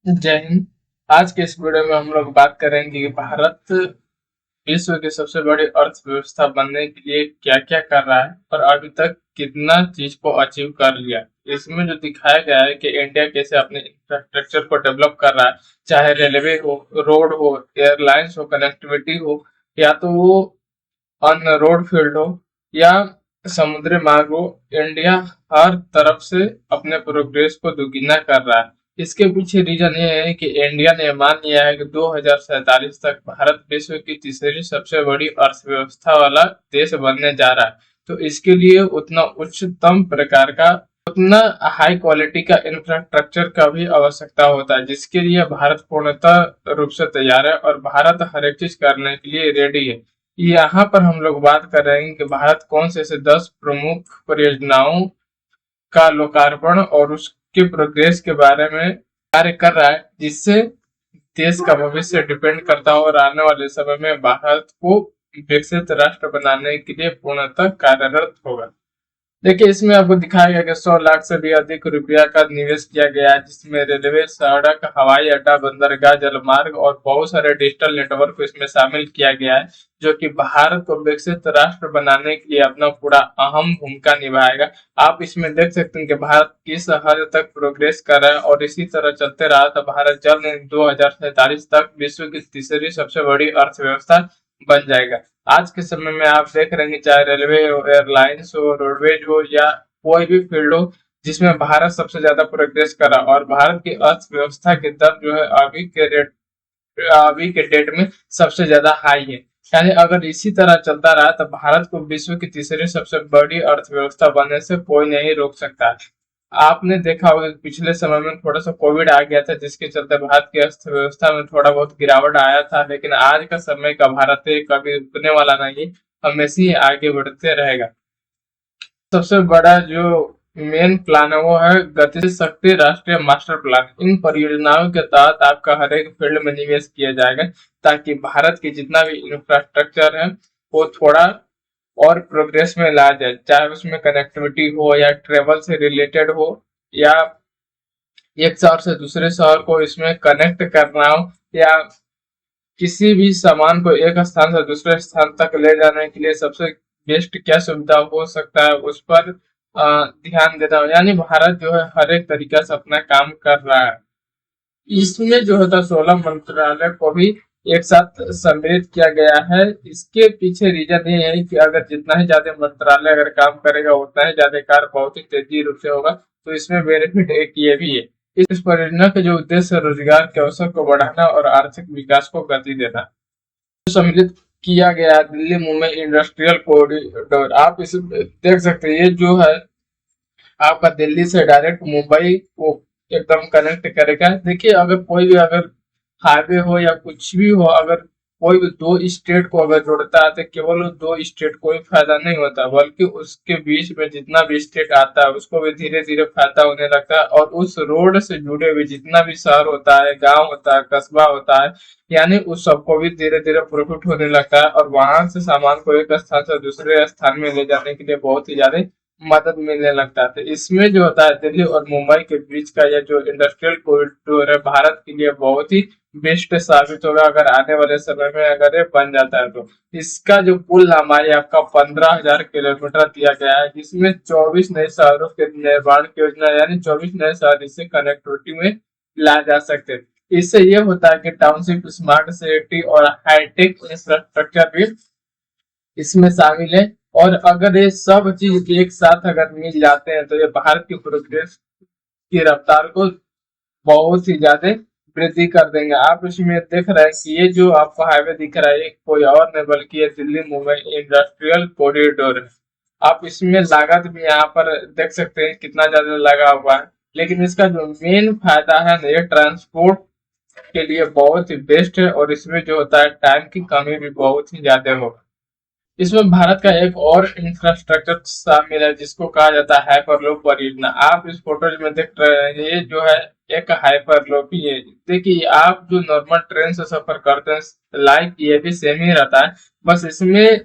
जय हिंद। आज के इस वीडियो में हम लोग बात करेंगे कि भारत विश्व की सबसे बड़ी अर्थव्यवस्था बनने के लिए क्या क्या कर रहा है और अभी तक कितना चीज को अचीव कर लिया। इसमें जो दिखाया गया है कि इंडिया कैसे अपने इंफ्रास्ट्रक्चर को डेवलप कर रहा है, चाहे रेलवे हो, रोड हो, एयरलाइंस हो, कनेक्टिविटी हो, या तो वो ऑन रोड फील्ड हो या समुद्री मार्ग हो। इंडिया हर तरफ से अपने प्रोग्रेस को दुगुना कर रहा है। इसके पीछे रीजन ये है कि इंडिया ने मान लिया है कि 2047 तक भारत विश्व की तीसरी सबसे बड़ी अर्थव्यवस्था वाला देश बनने जा रहा है। तो इसके लिए उतना उच्चतम प्रकार का, उतना हाई क्वालिटी का इंफ्रास्ट्रक्चर का भी आवश्यकता होता है, जिसके लिए भारत पूर्णतः रूप से तैयार है और भारत हर एक चीज करने के लिए रेडी है। यहाँ पर हम लोग बात कर रहे हैं कि भारत कौन से ऐसे 10 प्रमुख परियोजनाओं का लोकार्पण और उसके प्रोग्रेस के बारे में कार्य कर रहा है, जिससे देश का भविष्य डिपेंड करता हो और आने वाले समय में भारत को विकसित राष्ट्र बनाने के लिए पूर्णतः कार्यरत होगा। देखिए, इसमें आपको दिखाया गया कि 100 लाख से भी अधिक रुपया का निवेश किया गया है, जिसमें रेलवे, सड़क, हवाई अड्डा, बंदरगाह, जलमार्ग और बहुत सारे डिजिटल नेटवर्क को इसमें शामिल किया गया है, जो कि भारत को विकसित राष्ट्र बनाने के लिए अपना पूरा अहम भूमिका निभाएगा। आप इसमें देख सकते हैं कि भारत किस हद तक प्रोग्रेस कर रहा है और इसी तरह चलते रहा तो भारत जल्द 2047 तक विश्व की तीसरी सबसे बड़ी अर्थव्यवस्था बन जाएगा। आज के समय में आप देख रहे हैं, चाहे रेलवे हो, एयरलाइंस हो, रोडवेज हो या कोई भी फील्ड हो, जिसमें भारत सबसे ज्यादा प्रोग्रेस करा और भारत की अर्थव्यवस्था की दर जो है अभी के डेट में सबसे ज्यादा हाई है। यानी अगर इसी तरह चलता रहा तो भारत को विश्व की तीसरी सबसे बड़ी अर्थव्यवस्था बनने से कोई नहीं रोक सकता है। आपने देखा होगा कि पिछले समय में थोड़ा सा कोविड आ गया था, जिसके चलते भारत की अर्थव्यवस्था में थोड़ा बहुत गिरावट आया था, लेकिन आज का समय का भारत है कभी रुकने वाला नहीं, हमेशा ही आगे बढ़ते रहेगा। सबसे बड़ा जो मेन प्लान है वो है गति शक्ति राष्ट्रीय मास्टर प्लान। इन परियोजनाओं के तहत आपका हर एक फील्ड में निवेश किया जाएगा, ताकि भारत की जितना भी इंफ्रास्ट्रक्चर है वो थोड़ा और प्रोग्रेस में ला जाए, चाहे उसमें कनेक्टिविटी हो या ट्रेवल से रिलेटेड हो या एक शहर से दूसरे शहर को इसमें कनेक्ट करना हो या किसी भी सामान को एक स्थान से दूसरे स्थान तक ले जाने के लिए सबसे बेस्ट क्या सुविधा हो सकता है उस पर ध्यान देना हो। यानी भारत जो है हर एक तरीका से अपना काम कर रहा है। इसमें जो होता 16 मंत्रालय को भी एक साथ सम्मिलित किया गया है। इसके पीछे रीजन ये है कि अगर जितना ही ज्यादा मंत्रालय अगर काम करेगा उतना ही ज्यादा कार्य बहुत ही तेजी रूप से होगा। तो इसमें बेनिफिट एक ये भी है। इस परियोजना का जो उद्देश्य है रोजगार के अवसर को बढ़ाना और आर्थिक विकास को गति देना। सम्मिलित किया गया दिल्ली मुंबई इंडस्ट्रियल कॉरिडोर। आप इसे देख सकते हैं, ये जो है आपका दिल्ली से डायरेक्ट मुंबई को एकदम कनेक्ट करेगा। देखिए, अगर कोई भी अगर हाईवे हो या कुछ भी हो, अगर कोई भी दो स्टेट को अगर जोड़ता है तो केवल दो स्टेट को ही फायदा नहीं होता, बल्कि उसके बीच में जितना भी स्टेट आता है उसको भी धीरे धीरे फायदा होने लगता है। और उस रोड से जुड़े हुए जितना भी शहर होता है, गांव होता है, कस्बा होता है, यानी उस सबको भी धीरे धीरे प्रॉफिट होने लगता है और वहां से सामान को एक स्थान से दूसरे स्थान में ले जाने के लिए बहुत ही ज्यादा मदद मिलने लगता है। तो इसमें जो होता है दिल्ली और मुंबई के बीच का यह जो इंडस्ट्रियल कॉरिडोर है भारत के लिए बहुत ही बेस्ट साबित होगा, अगर आने वाले समय में अगर ये बन जाता है तो। इसका जो कुल लंबाई आपका 15,000 किलोमीटर दिया गया है, जिसमें 24 नए शहरों के निर्माण की योजना, यानी 24 नए शहर इससे कनेक्टिविटी में ला जा सकते हैं। इससे ये होता है कि टाउनशिप, स्मार्ट सिटी और हाईटेक इंफ्रास्ट्रक्चर भी इसमें शामिल है। और अगर ये सब चीज एक साथ अगर मिल जाते हैं तो ये भारत की प्रोग्रेस की रफ्तार को बहुत ही ज्यादा वृद्धि कर देंगे। आप इसमें देख रहे हैं कि ये जो आपको हाईवे दिख रहा है ये कोई और नहीं बल्कि ये दिल्ली मुंबई इंडस्ट्रियल कॉरिडोर है। आप इसमें लागत भी यहाँ पर देख सकते हैं कितना ज्यादा लगा हुआ है, लेकिन इसका जो मेन फायदा है ना, ये ट्रांसपोर्ट के लिए बहुत ही बेस्ट है और इसमें जो होता है टाइम की कमी भी बहुत ही ज्यादा होगा। इसमें भारत का एक और इंफ्रास्ट्रक्चर शामिल है, जिसको कहा जाता है हाइपरलूप परियोजना। आप इस फोटो में देख रहे हैं, ये जो है एक हाइपरलूप ही है। देखिए, आप जो नॉर्मल ट्रेन से सफर करते हैं लाइक ये भी सेम ही रहता है, बस इसमें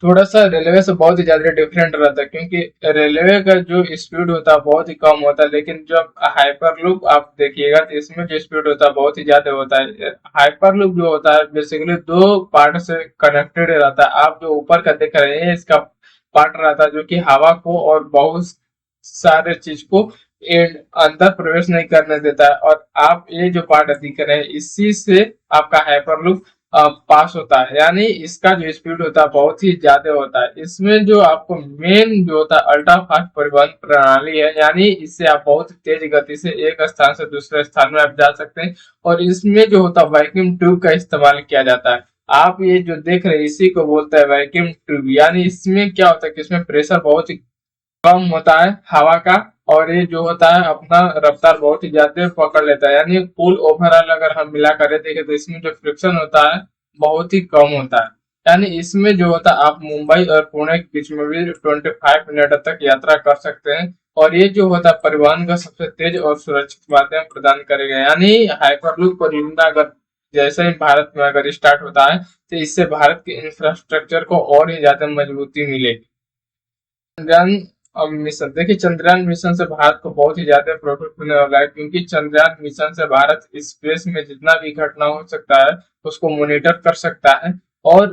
थोड़ा सा रेलवे से बहुत ही ज्यादा डिफरेंट रहता है, क्योंकि रेलवे का जो स्पीड होता है बहुत ही कम होता है, लेकिन जब हाइपर लूप आप देखिएगा तो इसमें जो स्पीड होता है बहुत ही ज्यादा होता है। हाइपर लूप जो होता है बेसिकली दो पार्ट से कनेक्टेड रहता है। आप जो ऊपर का देख रहे हैं इसका पार्ट रहता है जो कि हवा को और बहुत सारे चीज को अंदर प्रवेश नहीं करने देता है, और आप ये जो पार्ट दिख रहे हैं इसी से आपका हाइपर लूप पास होता है। यानी इसका जो स्पीड होता है बहुत ही ज्यादा होता है। इसमें जो आपको मेन जो होता है अल्ट्रा फास्ट परिवहन प्रणाली है, यानी इससे आप बहुत तेज गति से एक स्थान से दूसरे स्थान में आप जा सकते हैं। और इसमें जो होता है वैक्यूम ट्यूब का इस्तेमाल किया जाता है। आप ये जो देख रहे हैं इसी को बोलते हैं वैक्यूम ट्यूब। यानी इसमें क्या होता है कि इसमें प्रेशर बहुत ही कम होता है हवा का, और ये जो होता है अपना रफ्तार बहुत ही ज्यादा पकड़ लेता है। यानी कुल ओवरऑल अगर हम मिला कर देखें तो इसमें जो फ्रिक्शन होता है बहुत ही कम होता है। यानी इसमें जो होता है आप मुंबई और पुणे के बीच में भी 25 मिनट तक यात्रा कर सकते हैं। और ये जो होता है परिवहन का सबसे तेज और सुरक्षित माध्यम प्रदान करेगा। यानी हाइपरलूप परियोजना अगर जैसे ही भारत में अगर स्टार्ट होता है तो इससे भारत के इंफ्रास्ट्रक्चर को और ही ज्यादा मजबूती मिलेगी। चंद्रयान मिशन देखिए, चंद्रयान मिशन से भारत को बहुत ही ज्यादा प्रॉफिट मिलने वाला है, क्योंकि चंद्रयान मिशन से भारत स्पेस में जितना भी घटना हो सकता है उसको मॉनिटर कर सकता है। और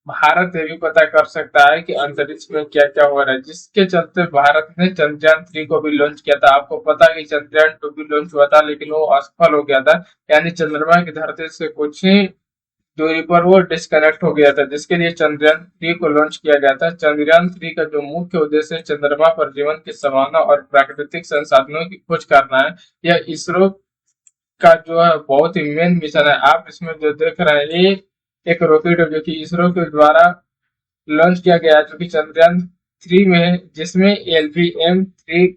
भारत ये भी पता कर सकता है कि अंतरिक्ष में क्या क्या हो रहा है, जिसके चलते भारत ने चंद्रयान 3 को भी लॉन्च किया था। आपको पता है कि चंद्रयान 2 भी लॉन्च हुआ था लेकिन वो असफल हो गया था। यानी चंद्रमा की धरती से कुछ ही दूरी पर वो डिस्कनेक्ट हो गया था, जिसके लिए चंद्रयान 3 को लॉन्च किया गया था। चंद्रयान 3 का जो मुख्य उद्देश्य है चंद्रमा पर जीवन की संभावना और प्राकृतिक संसाधनों की खोज करना है। यह इसरो का जो है बहुत ही मेन मिशन है। आप इसमें जो देख रहे हैं ये एक रॉकेट है जो कि इसरो के द्वारा लॉन्च किया गया है, जो कि चंद्रयान 3 में है, जिसमें LVM-3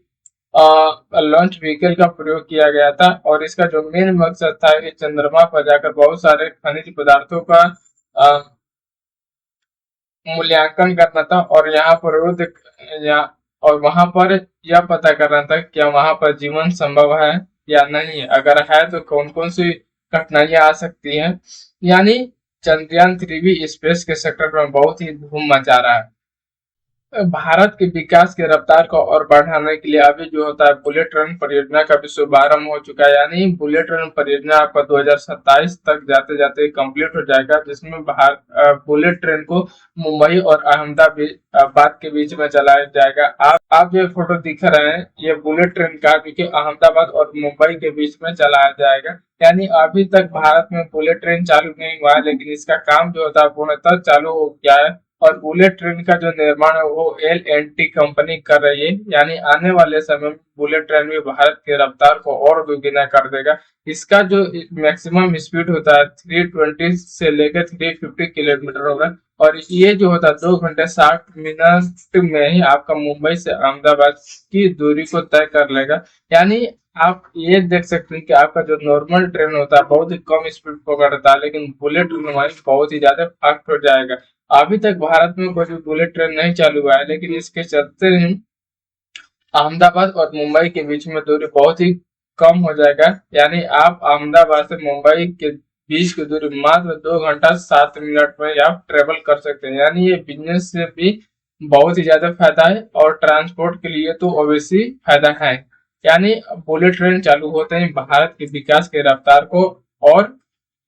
लॉन्च व्हीकल का प्रयोग किया गया था। और इसका जो मेन मकसद था कि चंद्रमा पर जाकर बहुत सारे खनिज पदार्थों का अ, मूल्यांकन करना था, और यहाँ पर वो और वहां पर यह पता करना था क्या वहां पर जीवन संभव है या नहीं है, अगर है तो कौन कौन सी कठिनाइयां आ सकती हैं। यानी चंद्रयान 3 भी स्पेस के सेक्टर में बहुत ही धूम मचा रहा है। भारत के विकास की रफ्तार को और बढ़ाने के लिए अभी जो होता है बुलेट ट्रेन परियोजना का भी शुभारंभ हो चुका है। यानी बुलेट ट्रेन परियोजना आपका 2027 तक जाते जाते कंप्लीट हो जाएगा, जिसमें बुलेट ट्रेन को मुंबई और अहमदाबाद के बीच में चलाया जाएगा। आप ये फोटो दिख रहे हैं ये बुलेट ट्रेन का, क्योंकि अहमदाबाद और मुंबई के बीच में चलाया जाएगा। यानी अभी तक भारत में बुलेट ट्रेन चालू नहीं हुआ है, लेकिन इसका काम जो होता है पूर्णतः चालू हो गया है। और बुलेट ट्रेन का जो निर्माण है वो L&T कंपनी कर रही है। यानी आने वाले समय में बुलेट ट्रेन भी भारत की रफ्तार को और दुगना कर देगा। इसका जो मैक्सिमम स्पीड होता है 320 से लेकर 350 किलोमीटर होगा, और ये जो होता है 2 घंटे 60 मिनट में ही आपका मुंबई से अहमदाबाद की दूरी को तय कर लेगा। यानी आप ये देख सकते हैं कि आपका जो नॉर्मल ट्रेन होता है बहुत ही कम स्पीड पकड़ता है, लेकिन बुलेट ट्रेन हमारी बहुत ही ज्यादा फास्ट हो जाएगा। अभी तक भारत में कोई भी बुलेट ट्रेन नहीं चालू हुआ है, लेकिन इसके चलते ही अहमदाबाद और मुंबई के बीच में दूरी बहुत ही कम हो जाएगा। यानी आप अहमदाबाद से मुंबई के बीच की दूरी मात्र 2 घंटा 7 मिनट में आप ट्रेवल कर सकते हैं। यानी ये बिजनेस से भी बहुत ही ज्यादा फायदा है, और ट्रांसपोर्ट के लिए तो ऑब्वियसली फायदा है। यानी बुलेट ट्रेन चालू होते ही भारत के विकास की रफ्तार को और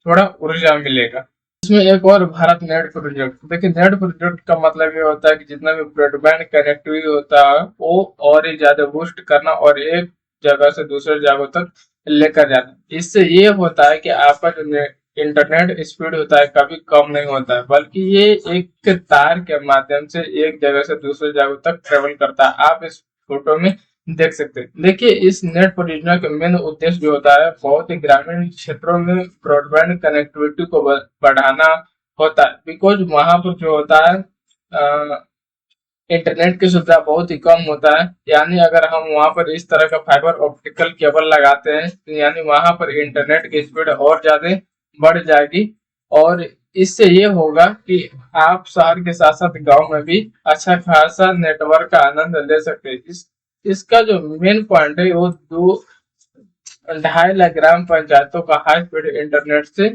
थोड़ा ऊर्जा मिलेगा। इसमें एक और भारत नेट प्रोजेक्ट देखिए, नेट प्रोजेक्ट का मतलब ये होता है कि जितना भी ब्रॉडबैंड कनेक्टिविटी होता है वो और ही ज्यादा बूस्ट करना और एक जगह से दूसरे जगह तक लेकर जाना। इससे ये होता है कि आपका जो इंटरनेट स्पीड होता है कभी कम नहीं होता है, बल्कि ये एक तार के माध्यम से एक जगह से दूसरे जगह तक ट्रेवल करता है। आप इस फोटो में देख सकते हैं। देखिए, इस नेट परियोजना का मेन उद्देश्य जो होता है बहुत ही ग्रामीण क्षेत्रों में ब्रॉडबैंड कनेक्टिविटी को बढ़ाना होता है। बिकॉज वहां पर जो होता है इंटरनेट की सुविधा बहुत ही कम होता है। यानी अगर हम वहां पर इस तरह का फाइबर ऑप्टिकल केबल लगाते हैं तो यानी वहां पर इंटरनेट की स्पीड और ज्यादा बढ़ जाएगी, और इससे ये होगा कि आप शहर के साथ साथ गांव में भी अच्छा खासा नेटवर्क का आनंद ले सकते हैं। इसका जो मेन पॉइंट है वो 2.5 लाख ग्राम पंचायतों का हाई स्पीड इंटरनेट से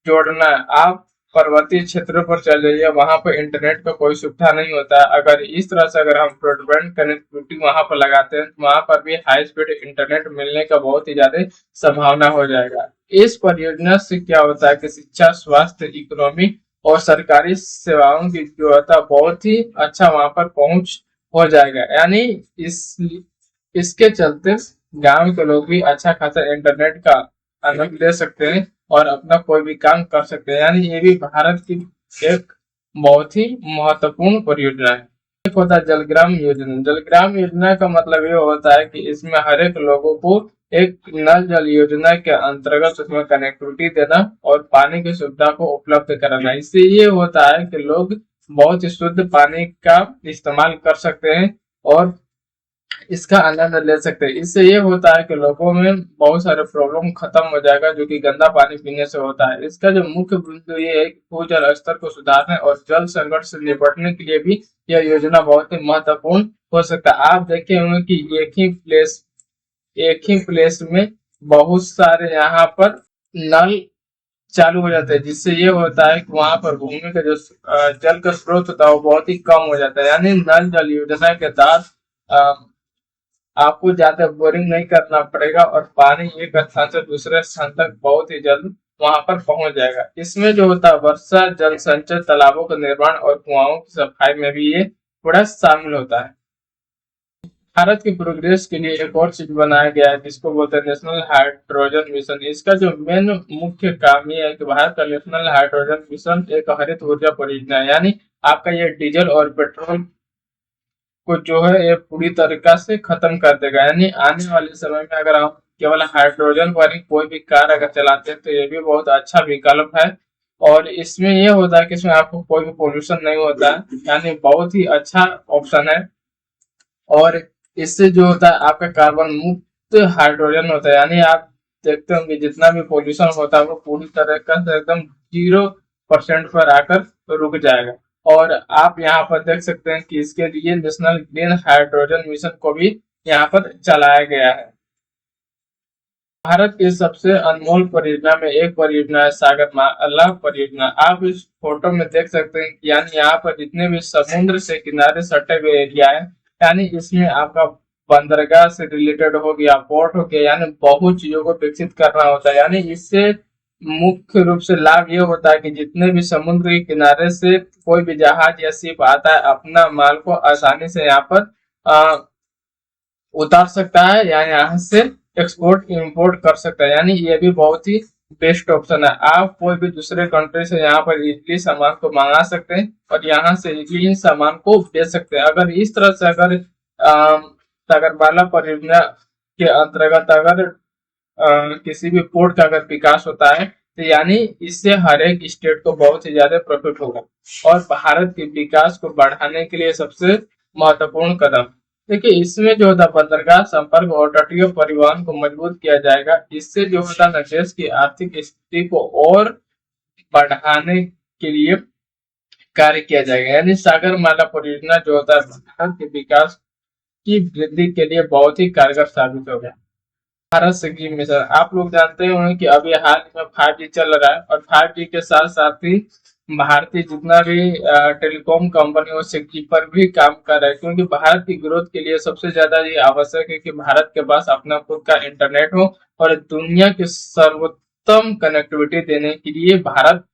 जोड़ना है। आप पर्वतीय क्षेत्रों पर चल जाइए, वहां पर इंटरनेट का कोई सुविधा नहीं होता है। अगर इस तरह से अगर हम ब्रॉडबैंड कनेक्टिविटी वहां पर लगाते हैं तो वहां पर भी हाई स्पीड इंटरनेट मिलने का बहुत ही ज्यादा संभावना हो जाएगा। इस परियोजना से क्या होता है कि शिक्षा, स्वास्थ्य, इकोनॉमी और सरकारी सेवाओं की गुणवत्ता बहुत ही अच्छा वहां पर पहुंच हो जाएगा। यानी इस इसके चलते गांव के लोग भी अच्छा खासा इंटरनेट का आनंद ले सकते हैं और अपना कोई भी काम कर सकते हैं। यानी ये भी भारत की एक बहुत ही महत्वपूर्ण परियोजना है। एक होता है जलग्राम योजना। जलग्राम योजना का मतलब ये होता है कि इसमें हर एक लोगों को एक नल जल योजना के अंतर्गत उसमें कनेक्टिविटी देना और पानी की सुविधा को उपलब्ध कराना। इससे ये होता है कि लोग बहुत ही शुद्ध पानी का इस्तेमाल कर सकते हैं और इसका आनंद ले सकते हैं। इससे ये होता है कि लोगों में बहुत सारे प्रॉब्लम खत्म हो जाएगा जो कि गंदा पानी पीने से होता है। इसका जो मुख्य बिंदु ये है कि भूजल स्तर को सुधारने और जल संकट से निपटने के लिए भी यह योजना बहुत ही महत्वपूर्ण हो सकता है। आप देखे होंगे कि एक ही प्लेस में बहुत सारे यहाँ पर नल चालू हो जाते हैं, जिससे ये होता है कि वहां पर भूमि का जो जल का स्रोत होता है वो बहुत ही कम हो जाता है। यानी नल जल योजना के तहत आपको ज्यादा बोरिंग नहीं करना पड़ेगा और पानी एक स्थान से दूसरे स्थान तक बहुत ही जल्द वहां पर पहुंच जाएगा। इसमें जो होता है वर्षा जल संचय, तालाबों का निर्माण और कुआओं की सफाई में भी ये थोड़ा शामिल होता है। भारत के प्रोग्रेस के लिए एक और चीज बनाया गया है जिसको बोलते हैं नेशनल हाइड्रोजन मिशन। इसका जो मेन मुख्य काम ये है कि भारत का नेशनल हाइड्रोजन मिशन एक हरित ऊर्जा परियोजना है। यानी आपका ये डीजल और पेट्रोल को जो है ये पूरी तरीका से खत्म कर देगा। यानी आने वाले समय में अगर आप केवल हाइड्रोजन पर ही कोई भी कार अगर चलाते हैं तो ये भी बहुत अच्छा विकल्प है। और इसमें ये होता है कि इसमें आपको कोई भी पोल्यूशन नहीं होता है, यानी बहुत ही अच्छा ऑप्शन है। और इससे जो होता है आपका कार्बन मुक्त हाइड्रोजन होता है। यानी आप देखते होंगे जितना भी पोल्यूशन होता है वो पूरी तरह से एकदम 0% पर आकर रुक जाएगा। और आप यहाँ पर देख सकते हैं कि इसके लिए नेशनल ग्रीन हाइड्रोजन मिशन को भी यहाँ पर चलाया गया है। भारत की सबसे अनमोल परियोजना में एक परियोजना है सागरमाला परियोजना। आप इस फोटो में देख सकते हैं कि यानी यहाँ पर जितने भी समुद्र से किनारे सटे हुए एरिया है, यानी इसमें आपका बंदरगाह से रिलेटेड हो गया, पोर्ट हो गया, यानी बहुत चीजों को विकसित करना होता है। यानी इससे मुख्य रूप से लाभ ये होता है कि जितने भी समुद्र के किनारे से कोई भी जहाज या शिप आता है अपना माल को आसानी से यहाँ पर उतार सकता है या यहाँ से एक्सपोर्ट इंपोर्ट कर सकता है। यानी ये भी बहुत ही बेस्ट ऑप्शन है। आप कोई भी दूसरे कंट्री से यहाँ पर इजली सामान को मंगा सकते हैं और यहाँ से इजली सामान को बेच सकते हैं। अगर इस तरह से अगर सागरमाला परियोजना के अंतर्गत अगर किसी भी पोर्ट का अगर विकास होता है तो यानी इससे हर एक स्टेट को बहुत ही ज्यादा प्रॉफिट होगा और भारत के विकास को बढ़ाने के लिए सबसे महत्वपूर्ण कदम। देखिए इसमें जो होता है बंदरगाह संपर्क और तटीय परिवहन को मजबूत किया जाएगा। इससे जो होता है देश की आर्थिक स्थिति को और बढ़ाने के लिए कार्य किया जाएगा। यानी सागरमाला परियोजना जो होता है भारत के विकास की वृद्धि के लिए बहुत ही कारगर साबित होगा। भारत सिक्किम मिशन, आप लोग जानते होंगे कि अभी हाल में 5G चल रहा है और 5G के साथ साथ ही भारतीय जितना भी टेलीकॉम कंपनी वो 6G पर भी काम कर रहा है, क्योंकि भारत की ग्रोथ के लिए सबसे ज्यादा ये आवश्यक है कि भारत के पास अपना खुद का इंटरनेट हो और दुनिया की सर्वोत्तम कनेक्टिविटी देने के लिए भारत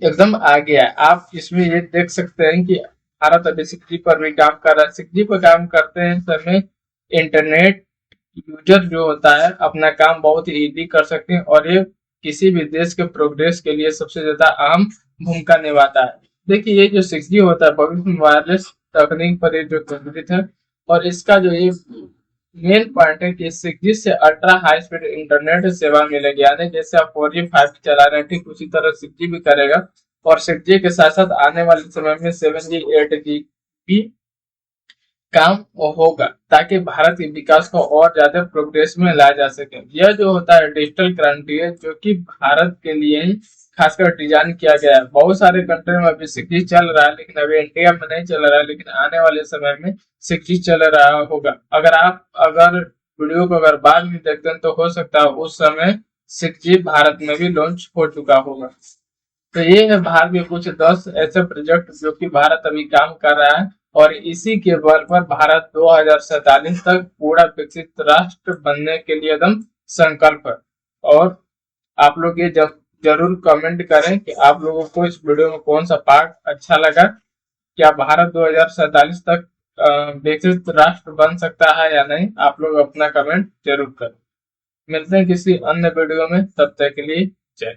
एकदम आगे है। आप इसमें ये देख सकते हैं कि भारत अभी 6G पर भी काम कर रहा है। 6G पर काम करते हैं समय इंटरनेट यूजर जो होता है अपना काम बहुत ही इजी कर सकते हैं और ये किसी भी देश के प्रोग्रेस के लिए सबसे ज्यादा अहम भूमिका निभाता है। देखिए ये जो 6G होता है भविष्य में वायरलेस तकनीक पर जो केंद्रित है और इसका जो ये मेन पॉइंट है कि 6G से अल्ट्रा हाई स्पीड इंटरनेट सेवा मिलेगी। यानी जैसे आप 4G 5G चला रहे हैं ठीक उसी तरह 6G भी करेगा और 6G के साथ साथ आने वाले समय में 7G 8G भी काम होगा ताकि भारत के विकास को और ज्यादा प्रोग्रेस में लाया जा सके। यह जो होता है डिजिटल क्रांति है जो कि भारत के लिए ही खासकर डिजाइन किया गया है। बहुत सारे कंट्री में अभी 6G चल रहा है लेकिन अभी इंडिया में नहीं चल रहा है, लेकिन आने वाले समय में 6G चल रहा होगा। अगर वीडियो को अगर बाद में देखते हैं तो हो सकता है उस समय 6G भारत में भी लॉन्च हो चुका होगा। तो ये है भारत के कुछ 10 ऐसे प्रोजेक्ट जो कि भारत अभी काम कर रहा है, और इसी के बल पर भारत 2047 तक पूरा विकसित राष्ट्र बनने के लिए एकदम संकल्प है। और आप लोग ये जरूर कमेंट करें कि आप लोगों को इस वीडियो में कौन सा पार्ट अच्छा लगा। क्या भारत 2047 तक विकसित राष्ट्र बन सकता है या नहीं? आप लोग अपना कमेंट जरूर करें। मिलते हैं किसी अन्य वीडियो में, तब तक के लिए जय।